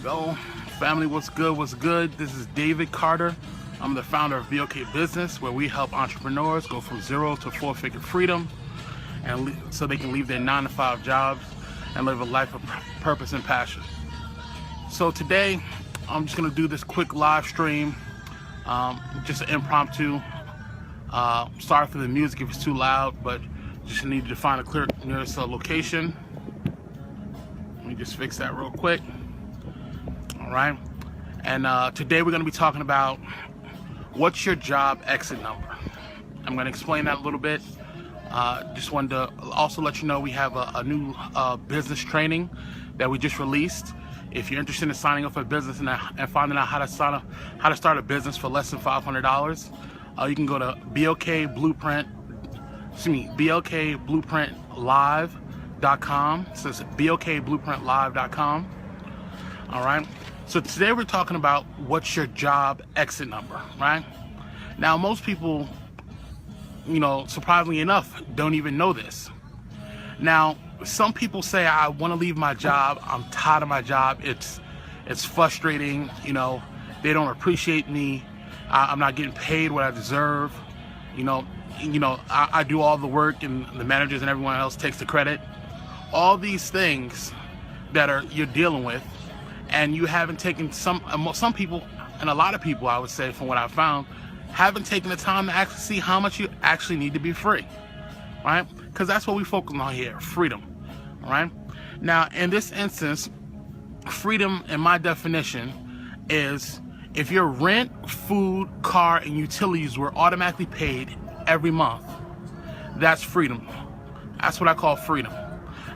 go. Family, what's good? What's good? This is David Carter. I'm the founder of BOK Business, where we help entrepreneurs go from 0 to 4-figure freedom, and so they can leave their 9-to-5 jobs and live a life of purpose and passion. So today, I'm just gonna do this quick live stream, just an impromptu. Sorry for the music if it's too loud, but just need to find a clear nearest location. Let me just fix that real quick. All right, and today we're going to be talking about what's your job exit number. I'm going to explain that a little bit. Just wanted to also let you know we have a new business training that we just released. If you're interested in signing up for a business and finding out how to start a business for less than $500, you can go to BOKBlueprintLive.com. So it's BOKBlueprintLive.com. All right. So today we're talking about what's your job exit number, right? Now, most people, surprisingly enough, don't even know this. Now, some people say, I want to leave my job. I'm tired of my job. It's frustrating. They don't appreciate me. I'm not getting paid what I deserve. I do all the work, and the managers and everyone else takes the credit. All these things that you're dealing with, and you haven't taken some people, and a lot of people, I would say, from what I've found, haven't taken the time to actually see how much you actually need to be free, right? Because that's what we focus on here, freedom, all right? Now, in this instance, freedom, in my definition, is if your rent, food, car, and utilities were automatically paid every month, that's freedom. That's what I call freedom.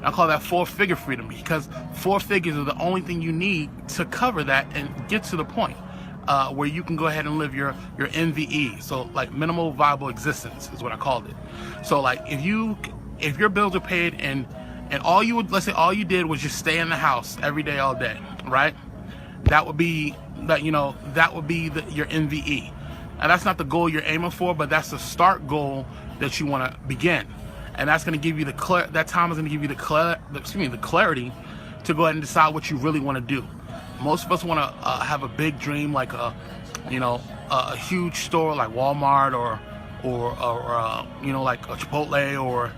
I call that 4-figure freedom, because 4 figures are the only thing you need to cover that and get to the point where you can go ahead and live your MVE. So like minimal viable existence is what I called it. So like if your bills are paid and let's say all you did was just stay in the house every day, all day, right? That would be your MVE. And that's not the goal you're aiming for, but that's the start goal that you want to begin. And that's going to give you that time is going to give you the clarity to go ahead and decide what you really want to do. Most of us want to have a big dream, like a huge store like Walmart or like a Chipotle or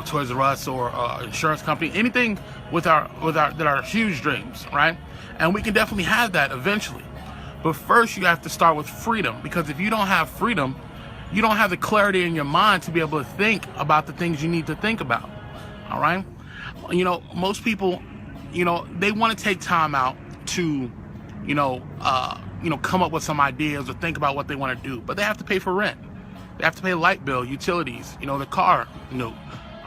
Toys R Us or insurance company, anything that are huge dreams, right? And we can definitely have that eventually. But first you have to start with freedom, because if you don't have freedom, you don't have the clarity in your mind to be able to think about the things you need to think about. All right. Most people, they want to take time out to, come up with some ideas or think about what they want to do, but they have to pay for rent. They have to pay light bill, utilities, the car note.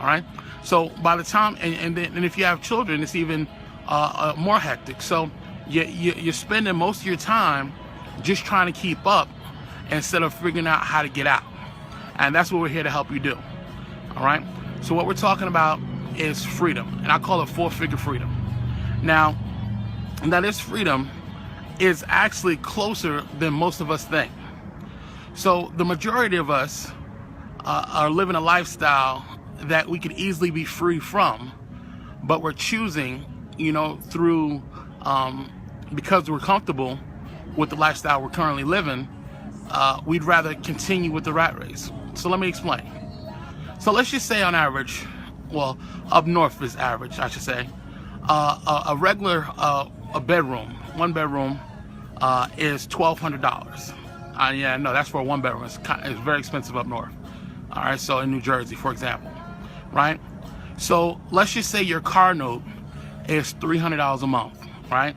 All right. So by the time, and if you have children, it's even more hectic. So you're spending most of your time just trying to keep up instead of figuring out how to get out. And that's what we're here to help you do. All right. So what we're talking about is freedom, and I call it 4-figure freedom. Now, this freedom is actually closer than most of us think. So the majority of us are living a lifestyle that we could easily be free from, but we're choosing, through because we're comfortable with the lifestyle we're currently living, we'd rather continue with the rat race. So let me explain. So let's just say on average, well, up north is average, I should say, a regular bedroom, one bedroom, is $1,200. Yeah, no, that's for a 1 bedroom. It's very expensive up north. All right, so in New Jersey, for example, right? So let's just say your car note is $300 a month, right?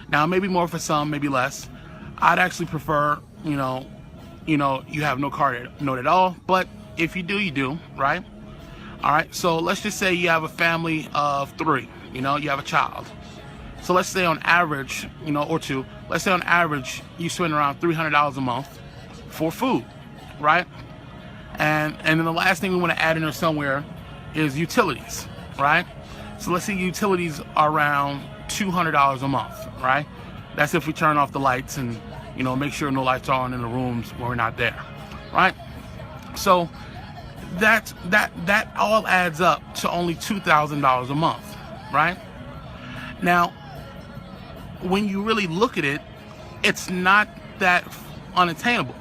Now, maybe more for some, maybe less. I'd actually prefer, you have no car note at all, but if you do, you do, right? All right, so let's just say you have a family of 3, you have a child. So let's say on average, or 2, let's say on average, you spend around $300 a month for food, right? And then the last thing we want to add in there somewhere is utilities, right? So let's say utilities are around $200 a month, right? That's if we turn off the lights and, make sure no lights are on in the rooms when we're not there, right? So that all adds up to only $2,000 a month, right? Now, when you really look at it, it's not that unattainable.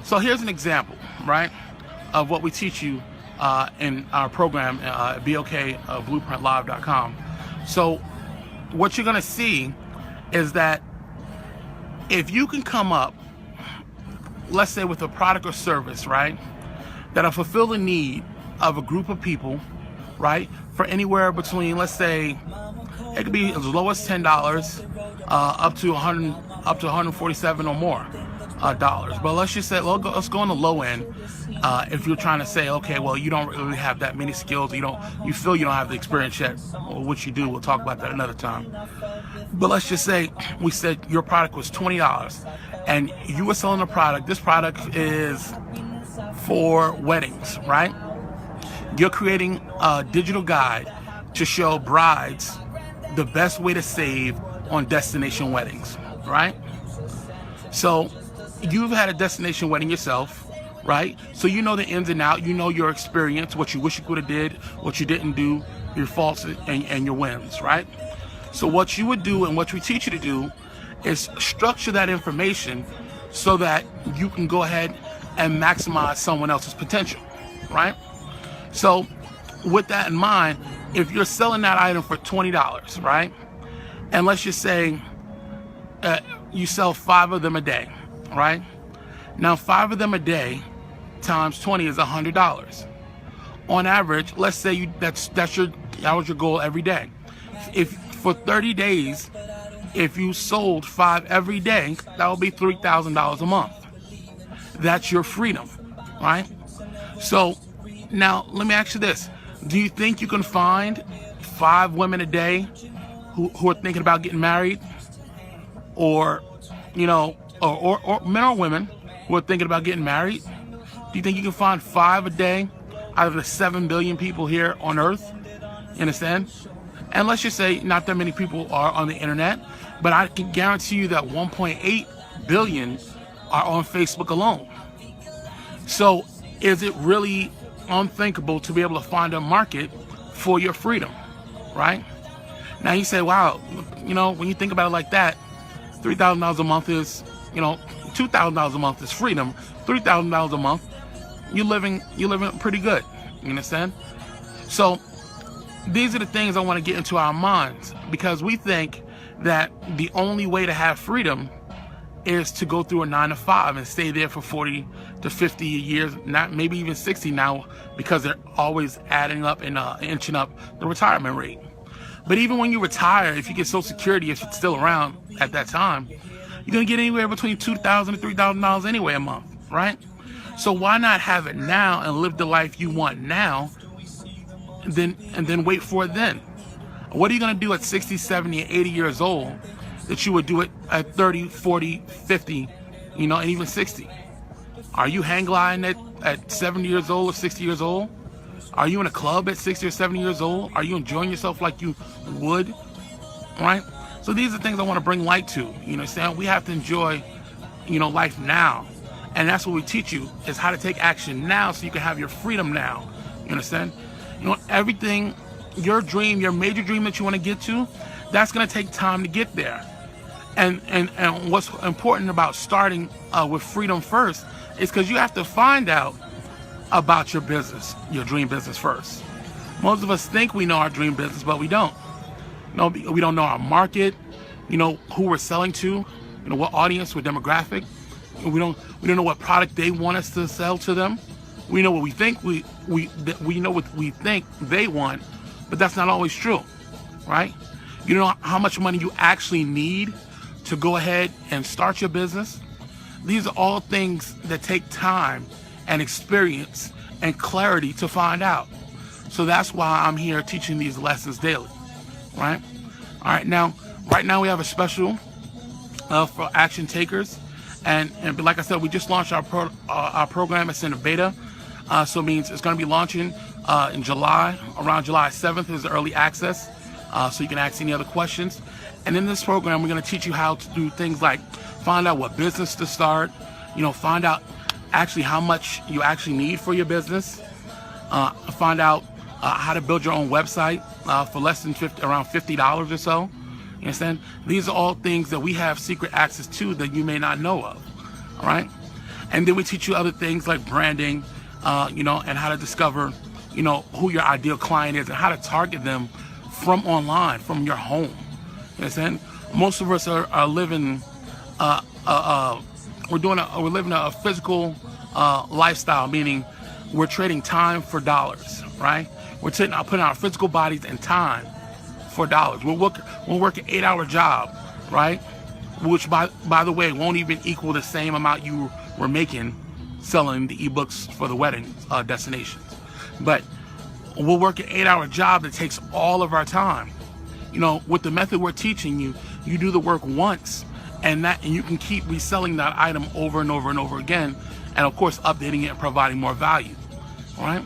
So here's an example, right, of what we teach you in our program at BOKBlueprintLive.com. So what you're going to see is that if you can come up, let's say, with a product or service, right, that'll fulfill the need of a group of people, right, for anywhere between, let's say, it could be as low as $10 up to 147 or more dollars. But let's just say, let's go on the low end. If you're trying to say, okay, well, you don't really have that many skills, you feel you don't have the experience yet, or what you do, we'll talk about that another time. But let's just say we said your product was $20 and you were selling a product. This product is for weddings, right? You're creating a digital guide to show brides the best way to save on destination weddings, right? So you've had a destination wedding yourself, right? So you know the ins and outs, you know your experience, what you wish you could have did, what you didn't do, your faults and your wins, right? So what you would do and what we teach you to do is structure that information so that you can go ahead and maximize someone else's potential, right? So with that in mind, if you're selling that item for $20, right? And let's just say you sell 5 of them a day, right? Now 5 of them a day times 20 is $100. On average, let's say that was your goal every day. If for 30 days, if you sold 5 every day, that would be $3,000 a month. That's your freedom, right? So now let me ask you this. Do you think you can find 5 women a day who are thinking about getting married, or or men or women who are thinking about getting married? Do you think you can find 5 a day out of the 7 billion people here on Earth? You understand? And let's just say not that many people are on the internet, but I can guarantee you that 1.8 billion are on Facebook alone. So is it really unthinkable to be able to find a market for your freedom, right? Now you say, wow, when you think about it like that, $3,000 a month is, $2,000 a month is freedom. $3,000 a month, you're living pretty good. You understand? So these are the things I want to get into our minds, because we think that the only way to have freedom is to go through a 9-to-5 and stay there for 40 to 50 years, not maybe even 60 now, because they're always adding up and inching up the retirement rate. But even when you retire, if you get Social Security, if it's still around at that time, you're gonna get anywhere between $2,000 to $3,000 anyway a month, right? So why not have it now and live the life you want now, and then wait for it then? What are you gonna do at 60, 70, and 80 years old that you would do it at 30, 40, 50, and even 60? Are you hang gliding at 70 years old or 60 years old? Are you in a club at 60 or 70 years old? Are you enjoying yourself like you would, right? So these are things I want to bring light to. Saying we have to enjoy, life now. And that's what we teach you, is how to take action now so you can have your freedom now. You understand? Everything, your dream, your major dream that you want to get to, that's going to take time to get there. And what's important about starting with freedom first is because you have to find out about your business, your dream business first. Most of us think we know our dream business, but we don't. We don't know our market, who we're selling to, what audience, what demographic. We don't know what product they want us to sell to them. We know what we think we know what we think they want, but that's not always true, right? You know how much money you actually need to go ahead and start your business. These are all things that take time and experience and clarity to find out. So that's why I'm here teaching these lessons daily, right? All right, right now we have a special for action takers, and like I said, we just launched our program. It's in a beta, so it means it's going to be launching in July. Around July 7th is the early access, so you can ask any other questions. And in this program, we're going to teach you how to do things like find out what business to start, find out actually how much you actually need for your business, find out how to build your own website for less than around $50 or so. You understand? These are all things that we have secret access to that you may not know of. All right? And then we teach you other things like branding, you know, and how to discover, you know, who your ideal client is and how to target them from online, from your home. You understand? Most of us are living, we're living a physical lifestyle, meaning we're trading time for dollars, right? We're putting our physical bodies and time for dollars. We're working 8-hour job, right? Which by the way won't even equal the same amount you were making selling the ebooks for the wedding destinations. But we'll work an 8-hour job that takes all of our time. You know, with the method we're teaching you, you do the work once, and you can keep reselling that item over and over and over again, and of course updating it and providing more value. All right.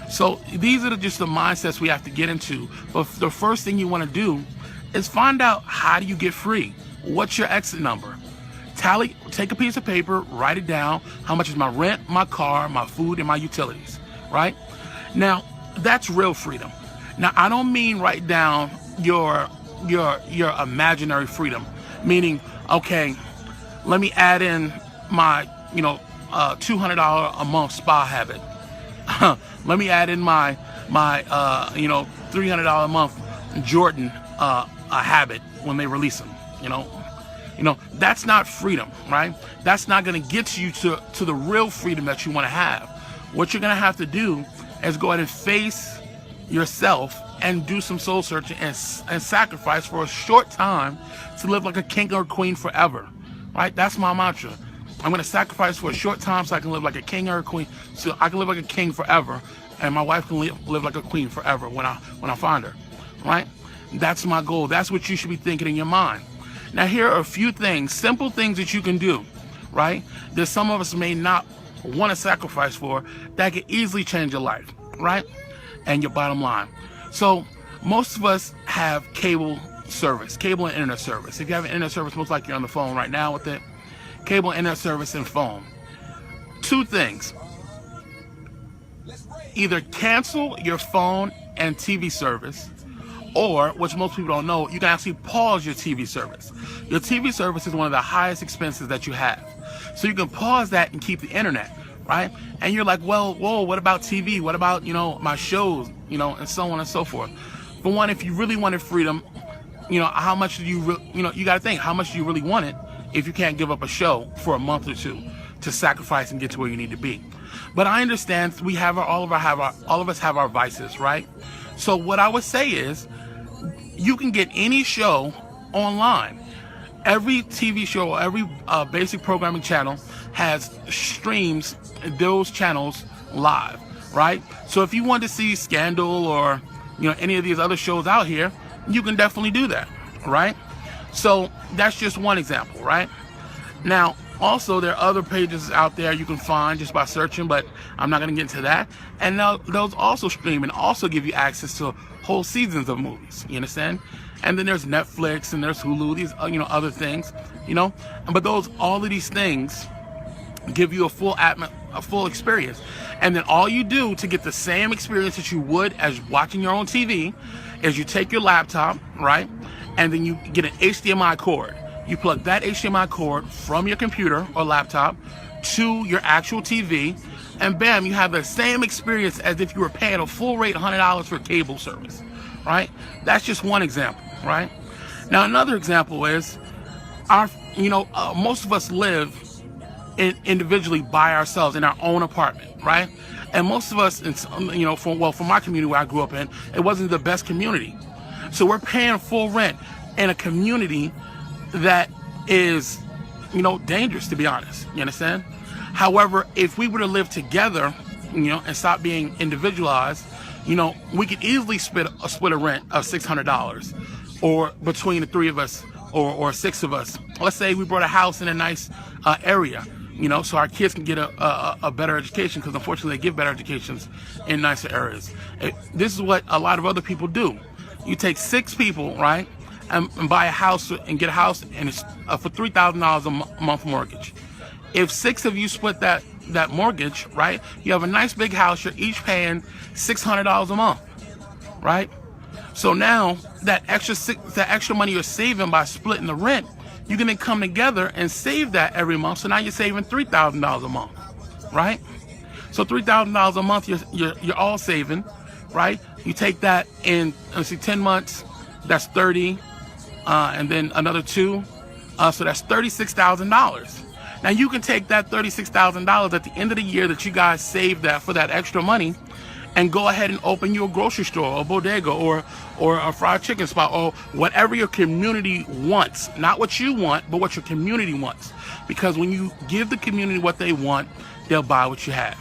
So these are just the mindsets we have to get into. But the first thing you want to do is find out, how do you get free? What's your exit number? Take a piece of paper, write it down. How much is my rent, my car, my food, and my utilities, right? Now, that's real freedom. Now, I don't mean write down your imaginary freedom, meaning, okay, let me add in my, you know, $200 a month spa habit. Let me add in my you know, $300 a month Jordan a habit when they release them. You know, that's not freedom, right? That's not going to get you to the real freedom that you want to have. What you're going to have to do is go ahead and face yourself and do some soul searching and sacrifice for a short time to live like a king or queen forever, right? That's my mantra. I'm going to sacrifice for a short time so I can live like a king or a queen, so I can live like a king forever, and my wife can live like a queen forever when I find her, right? That's my goal. That's what you should be thinking in your mind. Now, here are a few things, simple things that you can do, right? That some of us may not want to sacrifice for, that can easily change your life, right? And your bottom line. So most of us have cable service, cable and internet service. If you have an internet service, most likely you're on the phone right now with it. Cable, internet service, and phone. Two things. Either cancel your phone and TV service, or, which most people don't know, you can actually pause your TV service. Your TV service is one of the highest expenses that you have. So you can pause that and keep the internet, right? And you're like, well, whoa, what about TV? What about, you know, my shows, you know, and so on and so forth. For one, if you really wanted freedom, you know, how much do you got to think, how much do you really want it if you can't give up a show for a month or two to sacrifice and get to where you need to be? But I understand all of us have our vices, right? So what I would say is, you can get any show online. Every TV show, every basic programming channel has streams those channels live, right? So if you want to see Scandal or, you know, any of these other shows out here, you can definitely do that, right? So that's just one example, right? Now, also, there are other pages out there you can find just by searching, but I'm not going to get into that. And now those also stream and also give you access to whole seasons of movies. You understand? And then there's Netflix and there's Hulu, these you know, other things, you know. But all of these things give you a full experience. And then all you do to get the same experience that you would as watching your own TV is you take your laptop, right? And then you get an HDMI cord. You plug that HDMI cord from your computer or laptop to your actual TV, and bam, you have the same experience as if you were paying a full rate $100 for cable service, right? That's just one example, right? Now, another example is most of us live individually by ourselves in our own apartment, right? And most of us, from my community where I grew up in, it wasn't the best community. So we're paying full rent in a community that is, dangerous, to be honest. You understand? However, if we were to live together, and stop being individualized, we could easily split a rent of $600, or between the three of us, or six of us. Let's say we bought a house in a nice area, so our kids can get a better education, because unfortunately they give better educations in nicer areas. This is what a lot of other people do. You take 6 people, right, and buy a house and get a house, and it's for $3,000 a month mortgage. If 6 of you split that mortgage, right, you have a nice big house. You're each paying $600 a month, right? So now that extra money you're saving by splitting the rent, you can then come together and save that every month. So now you're saving $3,000 a month, right? So $3,000 a month you're all saving, right? You take that in 10 months, that's 30, and then another 2, so that's $36,000. Now you can take that $36,000 at the end of the year that you guys saved that for that extra money, and go ahead and open your grocery store or bodega or a fried chicken spot or whatever your community wants. Not what you want, but what your community wants. Because when you give the community what they want, they'll buy what you have.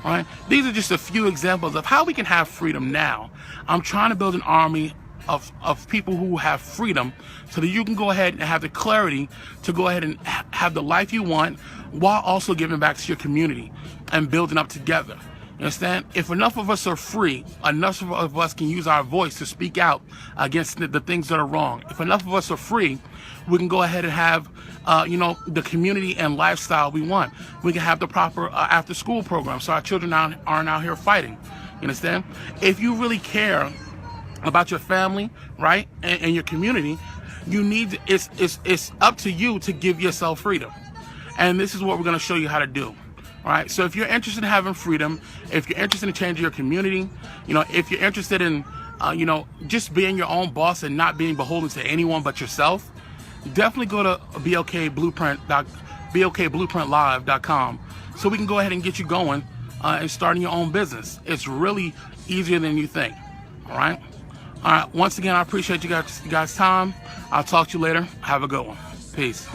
All right? These are just a few examples of how we can have freedom now. I'm trying to build an army of people who have freedom so that you can go ahead and have the clarity to go ahead and have the life you want while also giving back to your community and building up together. You understand? If enough of us are free, enough of us can use our voice to speak out against the things that are wrong. If enough of us are free, we can go ahead and have, the community and lifestyle we want. We can have the proper after-school program so our children aren't out here fighting. You understand? If you really care about your family, right, and your community, it's up to you to give yourself freedom. And this is what we're going to show you how to do. All right, so if you're interested in having freedom, if you're interested in changing your community, if you're interested in, just being your own boss and not being beholden to anyone but yourself, definitely go to blokblueprintlive.com so we can go ahead and get you going and starting your own business. It's really easier than you think. All right. Once again, I appreciate you guys' time. I'll talk to you later. Have a good one. Peace.